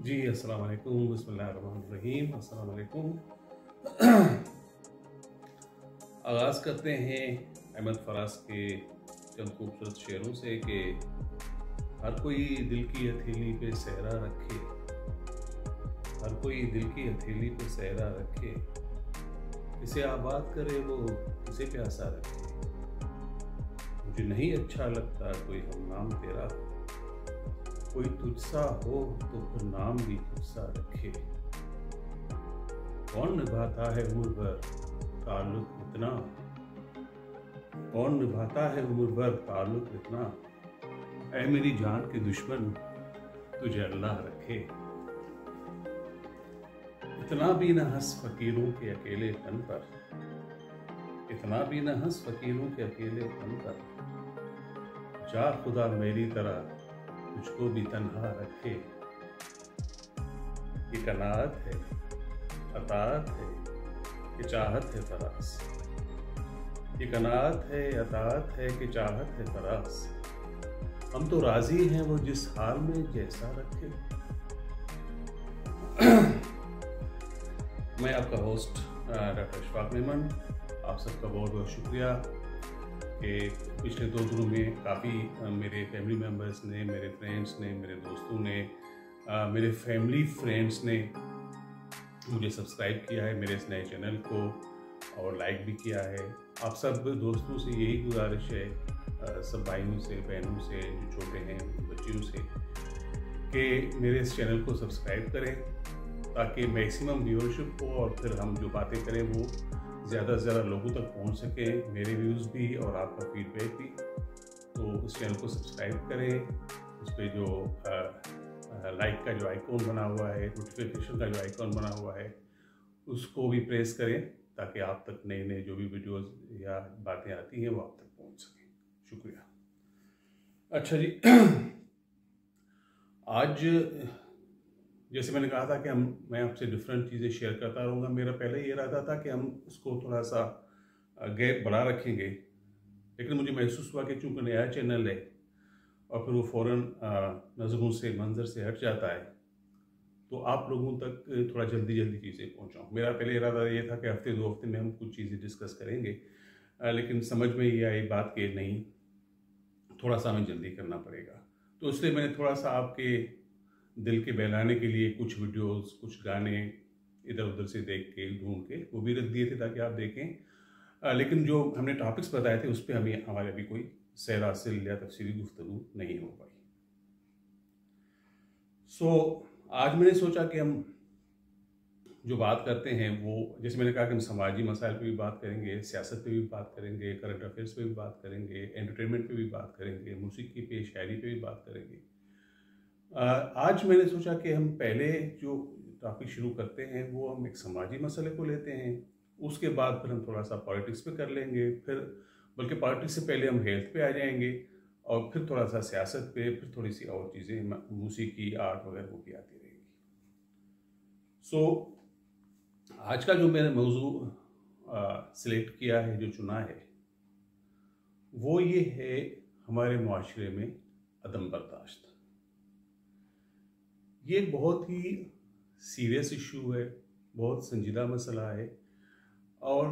जी अस्सलाम वालेकुम, बिस्मिल्लाहिर्रहमानिर्रहीम। अस्सलाम वालेकुम। आगाज़ करते हैं अहमद फराज के चंद खूबसूरत शेरों से कि हर कोई दिल की हथेली पे सहरा रखे, हर कोई दिल की हथेली पे सहरा रखे, किसे आबाद करे वो किसे प्यासा रखे। मुझे नहीं अच्छा लगता कोई हम नाम तेरा, कोई तुझसा हो तो फिर नाम भी तुझसा रखे। कौन निभाता है उम्र भर ताल्लुक इतना, कौन निभाता है उम्र भर ताल्लुक इतना, ऐ मेरी जान के दुश्मन तुझे अल्लाह रखे। इतना भी न हंस फकीरों के अकेले तन पर, इतना भी न हंस फकीरों के अकेले तन पर, जा खुदा मेरी तरह तुझको भी तन्हा रखे। ये कनात है, अताअत है, ये चाहत है फरास, ये कनात है, अताअत है कि चाहत है फरास। हम तो राजी हैं वो जिस हाल में जैसा रखे। मैं आपका होस्ट डॉक्टर अशफाक मेमन, आप सबका बहुत बहुत शुक्रिया कि पिछले 2 दिनों में काफ़ी मेरे फैमिली मेम्बर्स ने, मेरे फ्रेंड्स ने, मेरे दोस्तों ने, मेरे फैमिली फ्रेंड्स ने मुझे सब्सक्राइब किया है मेरे इस नए चैनल को और लाइक भी किया है। आप सब दोस्तों से यही गुजारिश है, सब भाइयों से, बहनों से, जो छोटे हैं बच्चियों से, कि मेरे इस चैनल को सब्सक्राइब करें ताकि मैक्सिमम व्यूअरशिप हो और फिर हम जो बातें करें वो ज़्यादा से ज़्यादा लोगों तक पहुंच सके, मेरे व्यूज़ भी और आपका फीडबैक भी। तो इस चैनल को सब्सक्राइब करें, उस पर जो लाइक का जो आइकॉन बना हुआ है, नोटिफिकेशन का जो आइकॉन बना हुआ है, उसको भी प्रेस करें ताकि आप तक नए नए जो भी वीडियोस या बातें आती हैं वो आप तक पहुंच सकें। शुक्रिया। अच्छा जी, आज जैसे मैंने कहा था कि मैं आपसे डिफरेंट चीज़ें शेयर करता रहूँगा। मेरा पहले ये इरादा था कि हम इसको थोड़ा सा गैप बढ़ा रखेंगे, लेकिन मुझे महसूस हुआ कि चूँकि नया चैनल है और फिर वो फ़ौरन नज़रों से, मंजर से हट जाता है, तो आप लोगों तक थोड़ा जल्दी चीज़ें पहुँचाऊँ। मेरा पहले इरादा ये था कि हफ्ते 2 हफ्ते में हम कुछ चीज़ें डिस्कस करेंगे, लेकिन समझ में ये आई बात कि नहीं, थोड़ा सा हमें जल्दी करना पड़ेगा। तो इसलिए मैंने थोड़ा सा आपके दिल के बहलाने के लिए कुछ वीडियोस, कुछ गाने इधर उधर से देख के, ढूंढ के वो भी रख दिए थे ताकि आप देखें। लेकिन जो हमने टॉपिक्स बताए थे उस पर हमारे अभी कोई सैर-हासिल या तफसीली गुफ्तगू नहीं हो पाई। आज मैंने सोचा कि हम जो बात करते हैं वो, जैसे मैंने कहा कि हम समाजी मसाइल पे भी बात करेंगे, सियासत पे भी बात करेंगे, करंट अफेयर्स पे भी बात करेंगे, एंटरटेनमेंट पे भी बात करेंगे, मौसीकी पे, शायरी पे भी बात करेंगे। आज मैंने सोचा कि हम पहले जो टॉपिक शुरू करते हैं वो हम एक समाजी मसले को लेते हैं, उसके बाद फिर हम थोड़ा सा पॉलिटिक्स पे कर लेंगे, फिर बल्कि पॉलिटिक्स से पहले हम हेल्थ पे आ जाएंगे और फिर थोड़ा सा सियासत पे, फिर थोड़ी सी और चीज़ें, मौसीकी, आर्ट वगैरह वो भी आती रहेगी। आज का जो मैंने मौजू सिलेक्ट किया है, जो चुना है, वो ये है हमारे मुआशरे में अदम बर्दाश्त। ये एक बहुत ही सीरियस इशू है, बहुत संजीदा मसला है और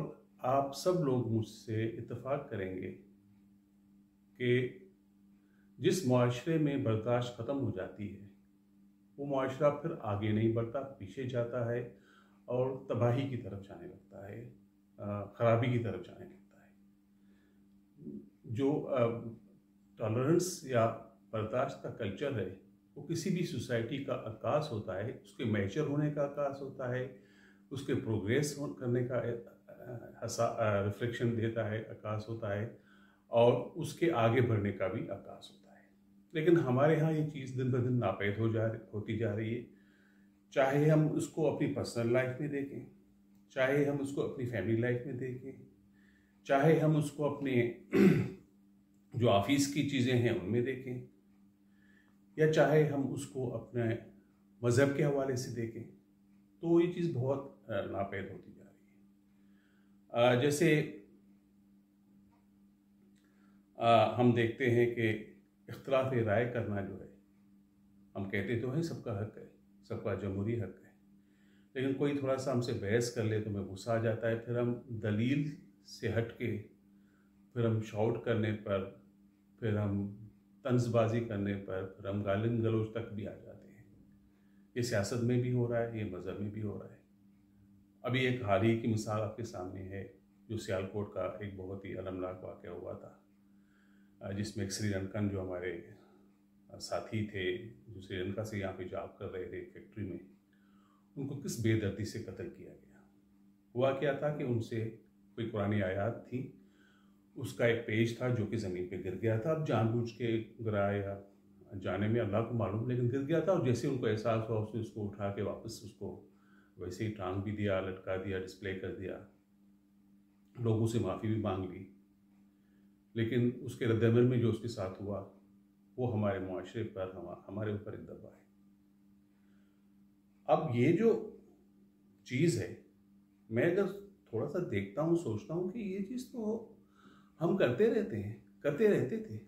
आप सब लोग मुझसे इत्तेफाक करेंगे कि जिस मुआशरे में बर्दाश्त ख़त्म हो जाती है वो मुआशरा फिर आगे नहीं बढ़ता, पीछे जाता है और तबाही की तरफ जाने लगता है, ख़राबी की तरफ जाने लगता है। जो टॉलरेंस या बर्दाश्त का कल्चर है वो किसी भी सोसाइटी का आकाश होता है, उसके मैच्योर होने का आकाश होता है, उसके प्रोग्रेस करने का रिफ्लेक्शन देता है, आकाश होता है, और उसके आगे बढ़ने का भी आकाश होता है। लेकिन हमारे यहाँ ये चीज़ दिन ब दिन नापैद होती जा रही है। चाहे हम उसको अपनी पर्सनल लाइफ में देखें, चाहे हम उसको अपनी फैमिली लाइफ में देखें, चाहे हम उसको अपने जो ऑफिस की चीज़ें हैं उनमें देखें, या चाहे हम उसको अपने मज़हब के हवाले से देखें, तो ये चीज़ बहुत नापैद होती जा रही है। जैसे हम देखते हैं कि इख्तिलाफ राय करना जो है, हम कहते तो हैं सबका हक है, सबका जमहूरी हक है। लेकिन कोई थोड़ा सा हमसे बहस कर ले तो हमें गुस्सा आ जाता है, फिर हम दलील से हट के फिर हम शाउट करने पर, फिर हम तंजबाजी करने पर, फिर हम गालिन गलौज तक भी आ जाते हैं। ये सियासत में भी हो रहा है, ये मज़हब में भी हो रहा है। अभी एक हाल ही की मिसाल आपके सामने है, जो सियालकोट का एक बहुत ही अलमनाक वाक़या हुआ था, जिसमें एक श्रीलंकन जो हमारे साथी थे, जो श्रीलंका से यहाँ पे जॉब कर रहे थे फैक्ट्री में, उनको किस बेदर्दी से कत्ल किया गया। हुआ क्या था कि उनसे कोई कुरानी आयत थी, उसका एक पेज था जो कि ज़मीन पे गिर गया था। अब जानबूझ के गिरा या जाने में अल्लाह को मालूम, लेकिन गिर गया था। और जैसे उनको एहसास हुआ, उसने उसको उठा के वापस उसको वैसे ही टांग भी दिया, लटका दिया, डिस्प्ले कर दिया, लोगों से माफ़ी भी मांग ली। लेकिन उसके रद्दमल में जो उसके साथ हुआ वो हमारे मुआशरे पर, हमारे ऊपर एक दबाव है। अब ये जो चीज़ है, मैं अगर थोड़ा सा देखता हूँ, सोचता हूँ कि ये चीज़ तो हम करते रहते थे।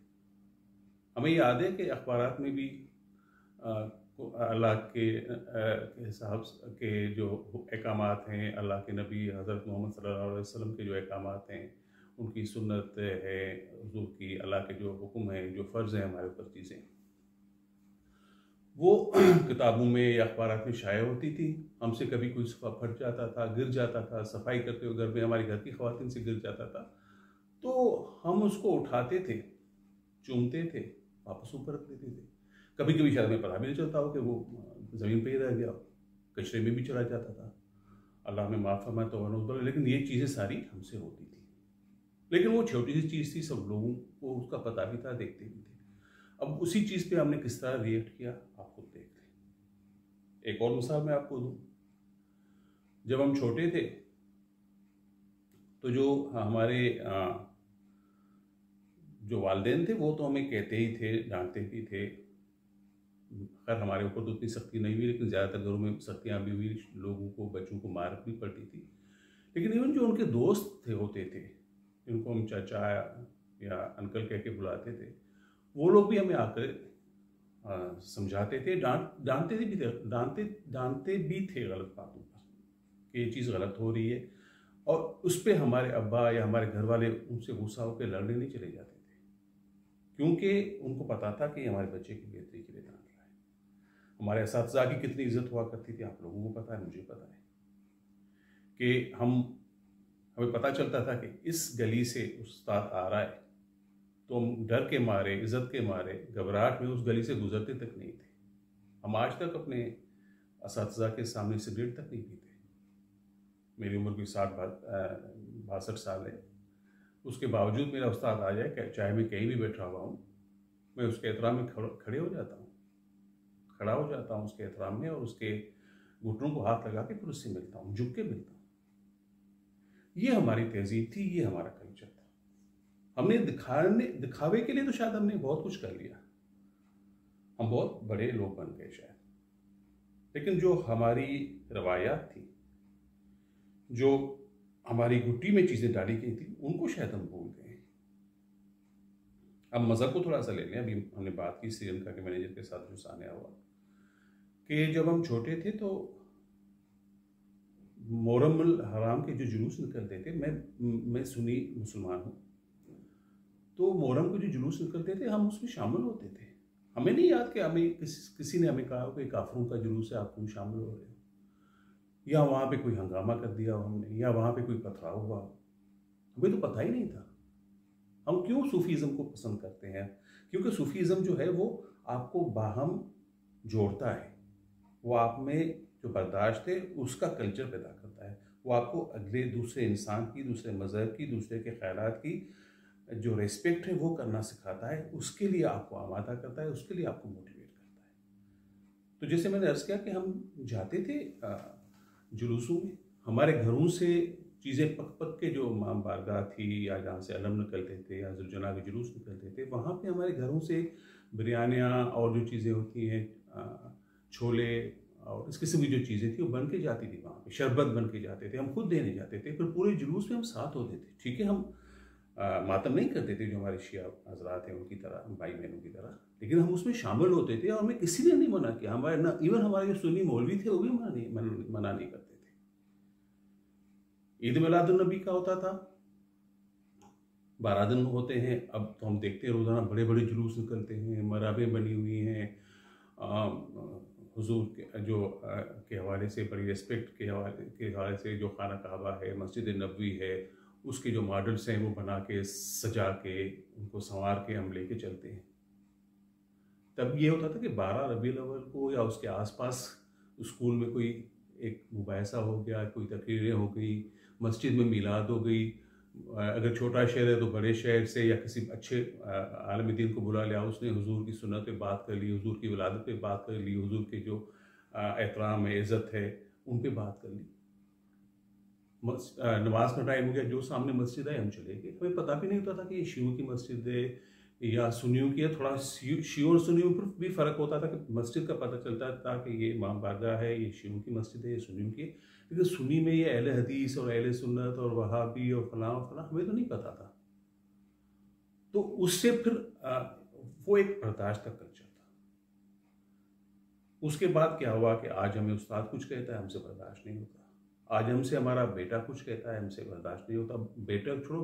हमें याद है कि अखबारात में भी अल्लाह के हिसाब के जो अहकामात हैं, अल्लाह के नबी हज़रत मोहम्मद सल्लल्लाहु अलैहि वसल्लम के जो अहकामात हैं, उनकी सुन्नत है, हुज़ूर की, अल्लाह के जो हुक्म हैं, जो फ़र्ज़ हैं हमारे ऊपर चीज़ें, वो किताबों में या अखबारात में शाया होती थी। हमसे कभी कोई फट जाता था, गिर जाता था, सफाई करते हुए घर में हमारी घर की ख़वातीन से गिर जाता था, तो हम उसको उठाते थे, चूमते थे, वापस ऊपर रख देते थे। कभी कभी शायद हमें पता भी नहीं चलता हो कि वो ज़मीन पे ही रह गया, कचरे में भी चला जाता था। अल्लाह में माफ़ फरमाए तो वनूज़। लेकिन ये चीज़ें सारी हमसे होती थी। लेकिन वो छोटी सी चीज़ थी, सब लोगों को उसका पता भी था, देखते भी थे। अब उसी चीज़ पे हमने किस तरह रिएक्ट किया, आप खुद देख लें। एक और मिसाल मैं आपको दूँ। जब हम छोटे थे तो जो हमारे जो वालिदैन थे वो तो हमें कहते ही थे, डांटते भी थे। खैर हमारे ऊपर तो उतनी सख्ती नहीं हुई, लेकिन ज़्यादातर घरों में सख्तियाँ भी हुई, लोगों को, बच्चों को मार भी पड़ती थी। लेकिन इवन जो उनके दोस्त होते थे, जिनको हम चाचा या अंकल कह के बुलाते थे, वो लोग भी हमें आकर समझाते थे, डांटते भी थे गलत बातों पर कि ये चीज़ गलत हो रही है। और उस पर हमारे अब्बा या हमारे घर वाले उनसे गुस्सा होकर लड़ने नहीं चले जाते थे, क्योंकि उनको पता था कि हमारे बच्चे की बेहतरी के लिए डांट रहा है। हमारे असातिज़ा की कितनी इज्जत हुआ करती थी, आप लोगों को पता है, मुझे पता है, कि हमें पता चलता था कि इस गली से उस्ताद आ रहा है, तो हम डर के मारे, इज़्ज़त के मारे, घबराहट में उस गली से गुजरते तक नहीं थे। हम आज तक अपने असातिज़ा के सामने सिगरेट तक नहीं पीते। मेरी उम्र कोई 62 साल है, उसके बावजूद मेरा उस्ताद आ जाए, चाहे मैं कहीं भी बैठा हुआ हूँ, मैं उसके एहतराम में खड़ा हो जाता हूँ उसके एहतराम में, और उसके घुटनों को हाथ लगा के फिर उससे मिलता हूँ, झुक के मिलता हूँ। ये हमारी तहजीब थी, ये हमारा कल्चर था। हमने दिखावे के लिए तो शायद हमने बहुत कुछ कर लिया, हम बहुत बड़े लोग बन गए शायद, लेकिन जो हमारी रवायात थी, जो हमारी घुट्टी में चीज़ें डाली गई थी, उनको शायद हम भूल गए। अब मज़हब को थोड़ा सा ले लें। अभी हमने बात की श्रीलंका के मैनेजर के साथ जो सान्या हुआ, कि जब हम छोटे थे तो मोहर्रम हराम के जो जुलूस निकलते थे, मैं सुन्नी मुसलमान हूँ, तो मुहर्रम के जो जुलूस निकलते थे हम उसमें शामिल होते थे। हमें नहीं याद कि हमें किसी ने हमें कहा कि काफिरों का जुलूस है, आप तुम शामिल हो रहे हो, या वहाँ पे कोई हंगामा कर दिया हमने, या वहाँ पे कोई पथराव हुआ। हमें तो पता ही नहीं था। हम क्यों सूफीज़म को पसंद करते हैं? क्योंकि सूफीज़म जो है वो आपको बाहम जोड़ता है, वो आप में जो बर्दाश्त है उसका कल्चर पैदा करता है, वो आपको अगले दूसरे इंसान की, दूसरे मज़हब की, दूसरे के ख़यालात की जो रेस्पेक्ट है वो करना सिखाता है, उसके लिए आपको आमादा करता है, उसके लिए आपको मोटिवेट करता है। तो जैसे मैंने अर्ज़ किया कि हम जाते थे जुलूसों में, हमारे घरों से चीज़ें पक के, जो इमाम बारगाह थी या जहाँ से अलम निकलते थे या जुलजना के जुलूस निकलते थे, वहाँ पे हमारे घरों से बिरयानियाँ और जो चीज़ें होती हैं, छोले और इस किस्म की जो चीज़ें थी वो बन के जाती थी। वहाँ पे शरबत बन के जाते थे, हम खुद देने जाते थे, फिर पूरे जुलूस में हम साथ होते थे। ठीक है, हम मातम नहीं करते थे जो हमारे शिया हजरात हैं उनकी तरह, भाई बहनों की तरह, लेकिन हम उसमें शामिल होते थे और हमें किसी ने नहीं मना किया। हमारे ना इवन हमारे जो सुन्नी मौलवी थे वो भी मना नहीं करते थे। ईद मिलादुन्नबी का होता था, 12 दिन होते हैं। अब तो हम देखते हैं रोज़ाना बड़े बड़े जुलूस निकलते हैं, मराबें बनी हुई हैं, हुजूर के के हवाले से बड़ी रिस्पेक्ट के हवाले से जो खाना काबा है, मस्जिद नबवी है, उसके जो मॉडल्स हैं वो बना के सजा के उनको संवार के हम लेके चलते हैं। तब ये होता था कि 12 रबीउल अव्वल को या उसके आसपास स्कूल में कोई एक मुबाहिसा हो गया, कोई तकरीरें हो गई, मस्जिद में मिलाद हो गई, अगर छोटा शहर है तो बड़े शहर से या किसी अच्छे आलम दीन को बुला लिया, उसने हुजूर की सुन्नत पे बात कर ली, हुजूर की विलादत पे बात कर ली, हुजूर के जो एहतराम है, इज़्ज़त है, उन पे बात कर ली। नमाज का टाइम हो गया, जो सामने मस्जिद है हम चले गए। हमें पता भी नहीं होता था कि ये शियों की मस्जिद है या सुन्नियों की है। थोड़ा शियों और सुन्नियों पर भी फ़र्क होता था कि मस्जिद का पता चलता था कि ये इमाम बारगाह है, ये शियों की मस्जिद है, ये सुन्नियों की है। लेकिन सुन्नी में ये अहले हदीस और अहले सुन्नत और वहाबी और फलां हमें तो नहीं पता था। तो उससे फिर वो एक बर्दाश्त का कल्चर था। उसके बाद क्या हुआ कि आज हमें उस्ताद कुछ कहता है, हमसे बर्दाश्त नहीं होता। आज हमसे हमारा बेटा कुछ कहता है, हमसे बर्दाश्त नहीं होता। बेटा छोड़ो,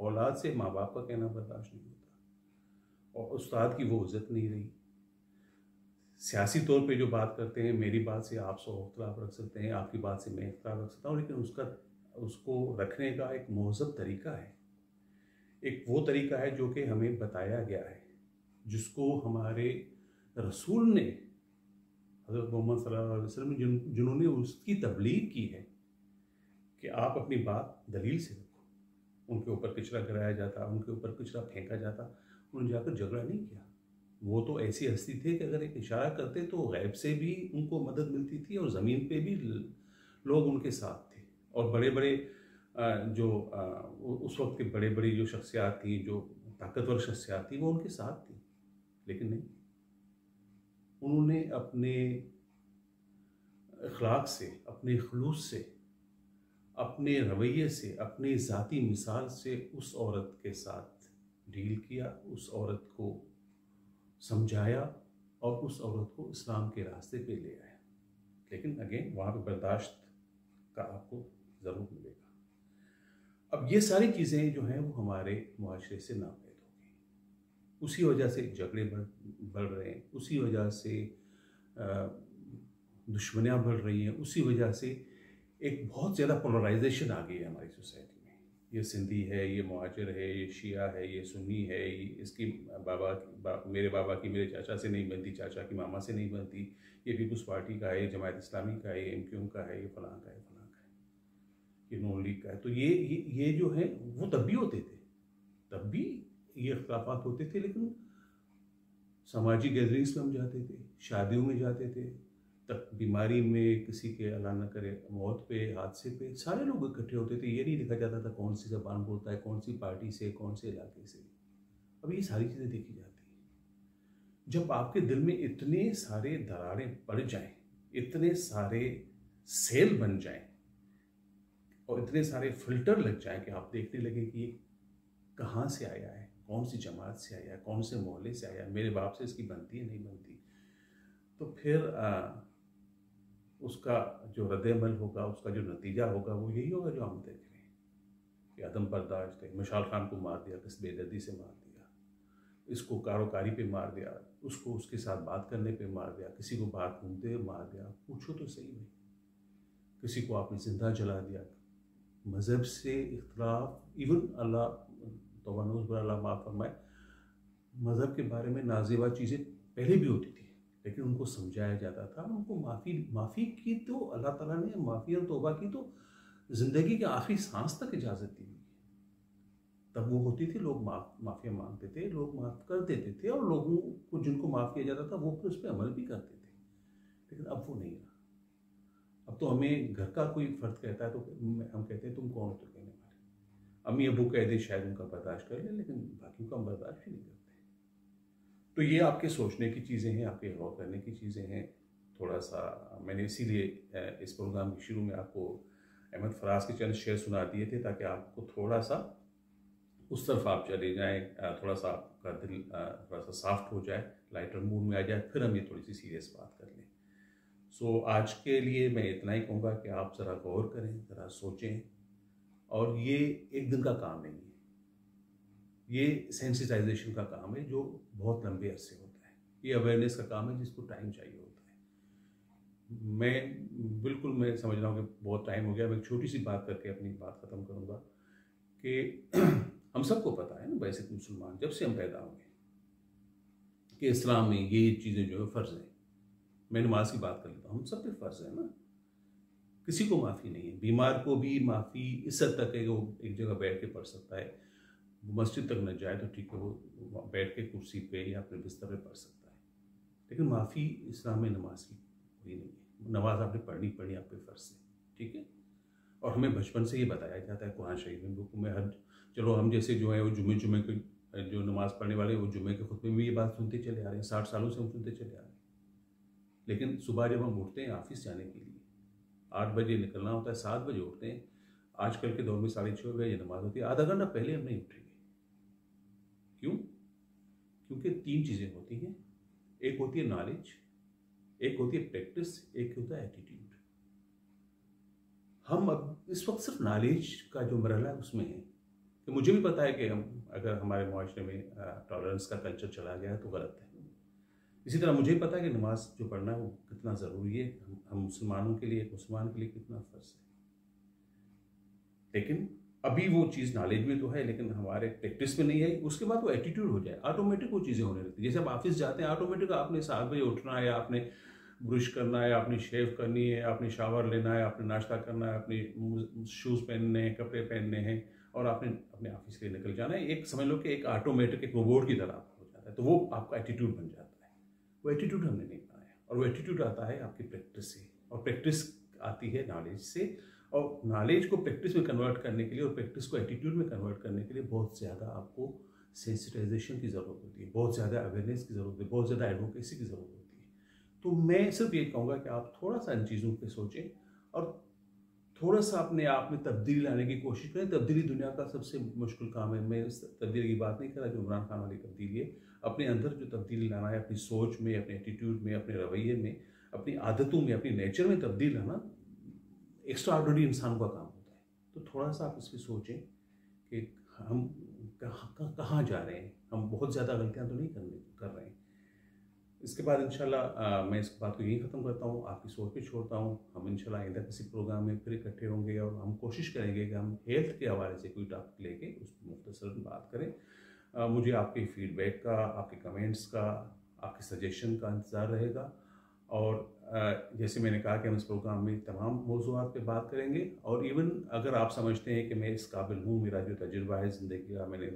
औलाद से माँ बाप का कहना बर्दाश्त नहीं होता। और उस्ताद की वो इज्जत नहीं रही। सियासी तौर पे जो बात करते हैं, मेरी बात से आप 100 इख्तलाफ रख सकते हैं, आपकी बात से मैं इख्तलाफ रख सकता हूँ, लेकिन उसको रखने का एक महज़ब तरीका है, एक वो तरीका है जो कि हमें बताया गया है, जिसको हमारे रसूल ने, हज़रत मोहम्मद सल्लल्लाहु अलैहि वसल्लम, जिन्होंने उसकी तबलीग की है कि आप अपनी बात दलील से रखो। उनके ऊपर कचरा गिराया जाता, उनके ऊपर कचरा फेंका जाता, उन्होंने जाकर झगड़ा नहीं किया। वो तो ऐसी हस्ती थे कि अगर एक इशारा करते तो गैब से भी उनको मदद मिलती थी और ज़मीन पे भी लोग उनके साथ थे। और बड़े बड़े उस वक्त के बड़े बड़ी जो शख्सियात थी, जो ताकतवर शख्सियात थी, वो उनके साथ थी। लेकिन नहीं, उन्होंने अपने अखलाक से, अपने खलूस से, अपने रवैये से, अपनी ज़ाती मिसाल से उस औरत के साथ डील किया, उस औरत को समझाया और उस औरत को इस्लाम के रास्ते पे ले आया। लेकिन अगेन वहाँ पे बर्दाश्त का आपको ज़रूर मिलेगा। अब ये सारी चीज़ें जो हैं वो हमारे मुआशरे से नापैद हो गई। उसी वजह से झगड़े बढ़ रहे हैं, उसी वजह से दुश्मनियाँ बढ़ रही हैं, उसी वजह से एक बहुत ज़्यादा पोलराइजेशन आ गई है हमारी सोसाइटी में। ये सिंधी है, ये मुहाजिर है, ये शिया है, ये सुन्नी है, ये इसकी मेरे बाबा की मेरे चाचा से नहीं बनती, चाचा की मामा से नहीं बनती, ये पीपल्स पार्टी का है, ये जमात इस्लामी का है, ये MQM का है, ये फलां का है, फलां का है, ये नून लीग का है। तो ये जो है वो तब भी होते थे, तब भी ये इख्तिलाफात होते थे। लेकिन समाजी गैदरिंग्स में हम जाते थे, शादियों में जाते थे, तक बीमारी में, किसी के अल्लाह न करे मौत पे, हादसे पे, सारे लोग इकट्ठे होते थे। ये नहीं देखा जाता था कौन सी ज़बान बोलता है, कौन सी पार्टी से, कौन से इलाके से। अब ये सारी चीज़ें देखी जाती हैं। जब आपके दिल में इतने सारे दरारें पड़ जाएं, इतने सारे सेल बन जाएं और इतने सारे फिल्टर लग जाएं कि आप देखने लगे कि ये कहाँ से आया है, कौन सी जमात से आया है, कौन से मोहल्ले से आया है, मेरे बाप से इसकी बनती है नहीं बनती, तो फिर उसका जो रद्द-ए-अमल होगा, उसका जो नतीजा होगा, वो यही होगा जो हम देख रहे हैं कि अदम बर्दाश्त है। मशाल खान को मार दिया, किस बेदर्दी से मार दिया, इसको कारोकारी पे मार दिया, उसको उसके साथ बात करने पे मार दिया, किसी को बात घूमते हुए मार दिया। पूछो तो सही में, किसी को आपने जिंदा जला दिया। मज़हब से इख्तिलाफ, इवन अल्लाह तौबा अल्लाह माफ़ फरमाए, मज़हब के बारे में नाज़ेबा चीज़ें पहले भी होती थी, लेकिन उनको समझाया जाता था। उनको माफ़ी की तो अल्लाह ताला ने, माफ़ी और तौबा की तो ज़िंदगी के आखिरी सांस तक इजाज़त दी हुई है। तब वो होती थी, लोग माफ़िया मांगते थे, लोग माफ़ कर देते थे और लोगों को जिनको माफ़ किया जाता था वो फिर उस पर अमल भी करते थे। लेकिन अब वो नहीं रहा। अब तो हमें घर का कोई फ़र्द कहता है तो हम कहते हैं तुम कौन हो तो कहने वाले। अम्मी अबू कह दे शायद उनका बर्दाश्त कर ले, लेकिन बाकियों का हम बर्दाश्त भी नहीं करते। तो ये आपके सोचने की चीज़ें हैं, आपके गौर करने की चीज़ें हैं। थोड़ा सा मैंने इसीलिए इस प्रोग्राम के शुरू में आपको अहमद फराज के चंद शेर सुना दिए थे, ताकि आपको थोड़ा सा उस तरफ आप चले जाएं, थोड़ा सा आपका दिल थोड़ा सा सॉफ्ट हो जाए, लाइटर मूड में आ जाए, फिर हम ये थोड़ी सी सीरियस बात कर लें। सो आज के लिए मैं इतना ही कहूँगा कि आप ज़रा गौर करें, ज़रा सोचें, और ये एक दिन का काम नहीं है, ये सेंसिटाइजेशन का काम है जो बहुत लंबे अरसे होता है। ये अवेयरनेस का काम है जिसको टाइम चाहिए होता है। मैं समझ रहा हूँ कि बहुत टाइम हो गया। मैं एक छोटी सी बात करके अपनी बात ख़त्म करूँगा कि हम सबको पता है ना, वैसे मुसलमान जब से हम पैदा होंगे कि इस्लाम में ये चीज़ें जो है फ़र्ज़ है। मैं नमाज की बात कर लेता हूँ, हम सब पे फ़र्ज़ है ना, किसी को माफ़ी नहीं है। बीमार को भी माफ़ी इस हद तक है कि वो एक जगह बैठ के पढ़ सकता है, मस्जिद तक न जाए तो ठीक है, वो बैठ के कुर्सी पे या अपने बिस्तर पे पढ़ सकता है। लेकिन माफ़ी इस्लाम में नमाज की कोई नहीं है। नमाज आपने पढ़नी आप पे फ़र्ज़ है, ठीक है। और हमें बचपन से ये बताया जाता है कुरान शरीफ में हर, चलो हम जैसे जो है वो जुमे के जो नमाज़ पढ़ने वाले वो जुमे के खुतबे में ये बात सुनते चले आ रहे हैं, 60 सालों से हम सुनते चले आ रहे हैं। लेकिन सुबह जब हम उठते हैं ऑफिस जाने के लिए, 8 बजे निकलना होता है, 7 बजे उठते हैं। आजकल के दौर में 6:30 बजे नमाज होती है, आधा घंटा पहले हम नहीं उठेंगे। क्यों? क्योंकि 3 चीज़ें होती हैं। एक होती है नॉलेज, एक होती है प्रैक्टिस, एक होता है एटीट्यूड। हम अब इस वक्त सिर्फ नॉलेज का जो मरहला है उसमें है कि मुझे भी पता है कि हम अगर हमारे माशरे में टॉलरेंस का कल्चर चला गया है तो गलत है। इसी तरह मुझे भी पता है कि नमाज जो पढ़ना है वो कितना ज़रूरी है, हम मुसलमानों के लिए, एक मुसलमान के लिए कितना फ़र्ज है। लेकिन अभी वो चीज़ नॉलेज में तो है, लेकिन हमारे प्रैक्टिस में नहीं है। उसके बाद वो एटीट्यूड हो जाए, ऑटोमेटिक वो चीज़ें होने लगती है। जैसे आप ऑफिस जाते हैं, ऑटोमेटिक आपने 7 बजे उठना है, आपने ब्रश करना है, आपने शेव करनी है, आपने शावर लेना है, आपने नाश्ता करना है, अपने शूज़ पहनने हैं, कपड़े पहनने हैं, और आपने अपने ऑफिस के लिए निकल जाना है। एक समझ लो कि एक ऑटोमेटिक एक रोबोट की तरह हो जाता है, तो वो आपका एटीट्यूड बन जाता है। वो एटीट्यूड हमने नहीं बनाया, और वो एटीट्यूड आता है आपकी प्रैक्टिस से, और प्रैक्टिस आती है नॉलेज से। और नॉलेज को प्रैक्टिस में कन्वर्ट करने के लिए और प्रैक्टिस को एटीट्यूड में कन्वर्ट करने के लिए बहुत ज़्यादा आपको सेंसिटाइजेशन की ज़रूरत होती है, बहुत ज़्यादा अवेयरनेस की ज़रूरत है, बहुत ज़्यादा एडवोकेसी की ज़रूरत होती है। तो मैं सिर्फ ये कहूँगा कि आप थोड़ा सा इन चीज़ों पे सोचें और थोड़ा सा अपने आप में तब्दीली लाने की कोशिश करें। तब्दीली दुनिया का सबसे मुश्किल काम है। मैं इस तब्दीली की बात नहीं कर रहा जो इमरान खान वाली तब्दीली है। अपने अंदर जो तब्दीली लाना है, अपनी सोच में, अपने एटीट्यूड में, अपने रवैये में, अपनी आदतों में, अपनी नेचर में तब्दील लाना एक्स्ट्रा ऑर्डिनरी इंसान का काम होता है। तो थोड़ा सा आप इस पर सोचें कि हम कहाँ जा रहे हैं। हम बहुत ज़्यादा गलतियाँ तो नहीं कर रहे हैं। इसके बाद इंशाल्लाह मैं इस बात को यहीं ख़त्म करता हूँ, आपकी सोच पे छोड़ता हूँ। हम इंशाल्लाह आइंदा किसी प्रोग्राम में फिर इकट्ठे होंगे और हम कोशिश करेंगे कि हम हेल्थ के हवाले से कोई टॉपिक लेके उस पर मुख्तसर बात करें। मुझे आपके फीडबैक का, आपके कमेंट्स का, आपके सजेशन का इंतज़ार रहेगा। और जैसे मैंने कहा कि हम इस प्रोग्राम में तमाम मौज़ूआत पे बात करेंगे। और इवन अगर आप समझते हैं कि मैं इस काबिल हूँ, मेरा जो तजुर्बा है ज़िंदगी का, मैंने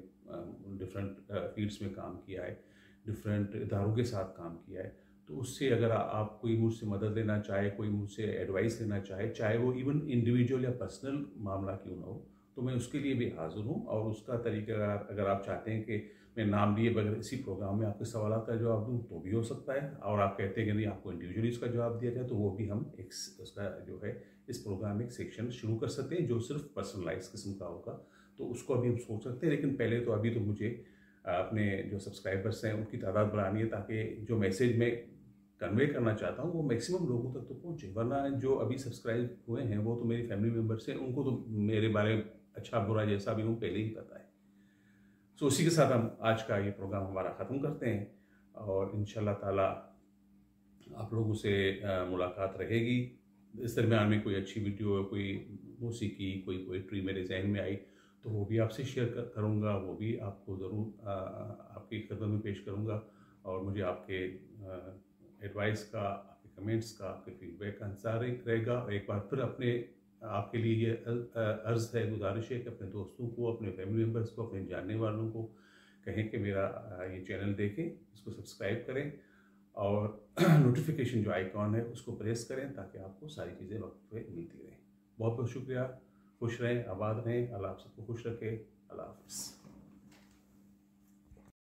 डिफरेंट फील्ड्स में काम किया है, डिफरेंट इदारों के साथ काम किया है, तो उससे अगर आप कोई मुझसे मदद लेना चाहे, कोई मुझसे एडवाइस लेना चाहे, चाहे वो इवन इंडिविजुअल या पर्सनल मामला क्यों ना हो, तो मैं उसके लिए भी हाज़िर हूँ। और उसका तरीका अगर आप चाहते हैं कि मैं नाम लिए बगैर इसी प्रोग्राम में आपके सवालों का जवाब दूँ तो भी हो सकता है। और आप कहते हैं कि नहीं आपको इंडिविजुअली इसका जवाब दिया जाए, तो वो भी हम एक उसका जो है इस प्रोग्राम में एक सेक्शन शुरू कर सकते हैं जो सिर्फ पर्सनलाइज किस्म का होगा। तो उसको अभी हम सोच सकते हैं। लेकिन पहले तो अभी तो मुझे अपने जो सब्सक्राइबर्स हैं उनकी तादाद बढ़ानी है, ताकि जो मैसेज मैं कन्वे करना चाहता हूँ वो मैक्सिमम लोगों तक तो पहुँचे। वरना जो अभी सब्सक्राइब हुए हैं वो तो मेरी फैमिली मेम्बर्स हैं, उनको तो मेरे बारे में अच्छा बुरा जैसा भी हूँ पहले ही पता है। सो उसी के साथ हम आज का ये प्रोग्राम हमारा ख़त्म करते हैं और इंशाल्लाह ताला आप लोगों से मुलाकात रहेगी। इस दरमियान में कोई अच्छी वीडियो, कोई मौसीकी, कोई पोइट्री मेरे जहन में आई तो वो भी आपसे शेयर करूँगा, वो भी आपको ज़रूर आपकी खिदमत में पेश करूँगा। और मुझे आपके एडवाइस का, आपके कमेंट्स का, आपके फीडबैक का इंतज़ार रहेगा। और एक बार फिर आपके लिए ये अर्ज़ है, गुजारिश है कि अपने दोस्तों को, अपने फैमिली मेम्बर्स को, अपने जानने वालों को कहें कि मेरा ये चैनल देखें, इसको सब्सक्राइब करें और नोटिफिकेशन जो आइकॉन है उसको प्रेस करें ताकि आपको सारी चीज़ें वक्त पे मिलती रहें। बहुत बहुत शुक्रिया। खुश रहें, आबाद रहें। अल्लाह आप सबको खुश रखे। अल्लाह हाफ़िज़।